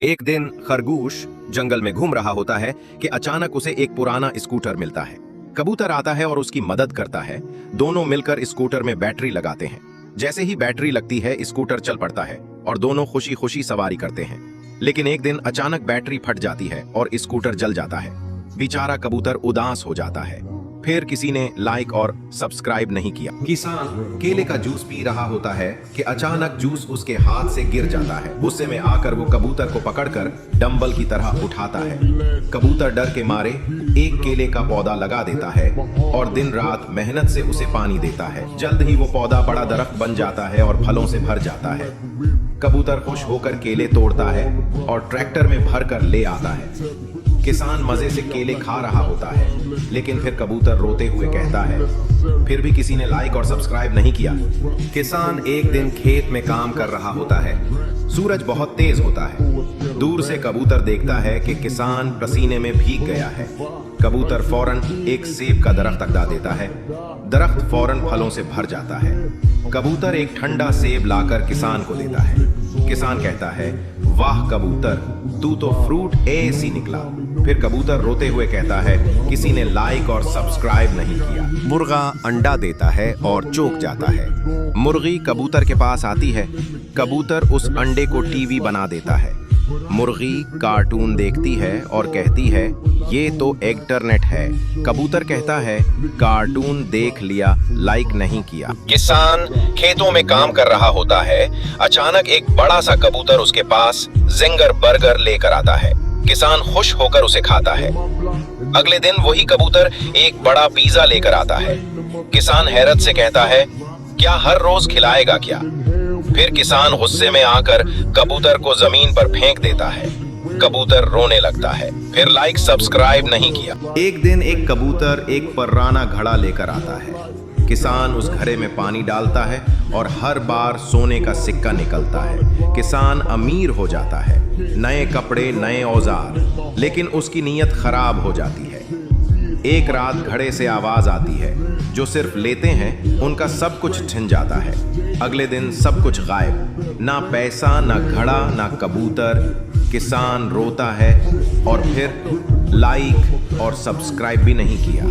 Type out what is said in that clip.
एक दिन खरगोश जंगल में घूम रहा होता है कि अचानक उसे एक पुराना स्कूटर मिलता है। कबूतर आता है और उसकी मदद करता है। दोनों मिलकर स्कूटर में बैटरी लगाते हैं। जैसे ही बैटरी लगती है स्कूटर चल पड़ता है और दोनों खुशी खुशी सवारी करते हैं। लेकिन एक दिन अचानक बैटरी फट जाती है और स्कूटर जल जाता है। बेचारा कबूतर उदास हो जाता है। फिर किसी ने लाइक और सब्सक्राइब नहीं किया। किसान केले का जूस पी रहा होता है कि अचानक जूस उसके हाथ से गिर जाता है। गुस्से में आकर वो कबूतर को पकड़कर डंबल की तरह उठाता है। कबूतर डर के मारे एक केले का पौधा लगा देता है और दिन रात मेहनत से उसे पानी देता है। जल्द ही वो पौधा बड़ा दरख्त बन जाता है और फलों से भर जाता है। कबूतर खुश होकर केले तोड़ता है और ट्रैक्टर में भर कर ले आता है। किसान मजे से केले खा रहा होता है, लेकिन फिर कबूतर रोते हुए कहता है, फिर भी किसी ने लाइक और सब्सक्राइब नहीं किया। किसान एक दिन खेत में काम कर रहा होता है। सूरज बहुत तेज होता है। दूर से कबूतर देखता है कि किसान पसीने में भीग गया है। कबूतर फौरन एक सेब का दरख्त अगदा देता है। दरख्त फौरन फलों से भर जाता है। कबूतर एक ठंडा सेब लाकर किसान को देता है। किसान कहता है, वाह कबूतर, तू तो फ्रूट ऐसी निकला। फिर कबूतर रोते हुए कहता है, किसी ने लाइक और सब्सक्राइब नहीं किया। मुर्गा अंडा देता है और चौंक जाता है। मुर्गी कबूतर के पास आती है। कबूतर उस अंडे को टीवी बना देता है। मुर्गी कार्टून देखती है और कहती है, ये तो इंटरनेट है। कबूतर कहता है, कार्टून देख लिया, लाइक नहीं किया। किसान खेतों में काम कर रहा होता है। अचानक एक बड़ा सा कबूतर उसके पास जिंगर बर्गर लेकर आता है। किसान खुश होकर उसे खाता है। अगले दिन वही कबूतर एक बड़ा पिज्जा लेकर आता है। किसान हैरत से कहता है, क्या हर रोज खिलाएगा क्या? फिर किसान गुस्से में आकर कबूतर को जमीन पर फेंक देता है। कबूतर रोने लगता है। फिर लाइक सब्सक्राइब नहीं किया। एक दिन एक कबूतर एक पुराना घड़ा लेकर आता है। किसान उस घड़े में पानी डालता है और हर बार सोने का सिक्का निकलता है। किसान अमीर हो जाता है। नए कपड़े, नए औजार, लेकिन उसकी नीयत खराब हो जाती है। एक रात घड़े से आवाज आती है, जो सिर्फ लेते हैं उनका सब कुछ छिन जाता है। अगले दिन सब कुछ गायब, ना पैसा, ना घड़ा, ना कबूतर। किसान रोता है और फिर लाइक और सब्सक्राइब भी नहीं किया।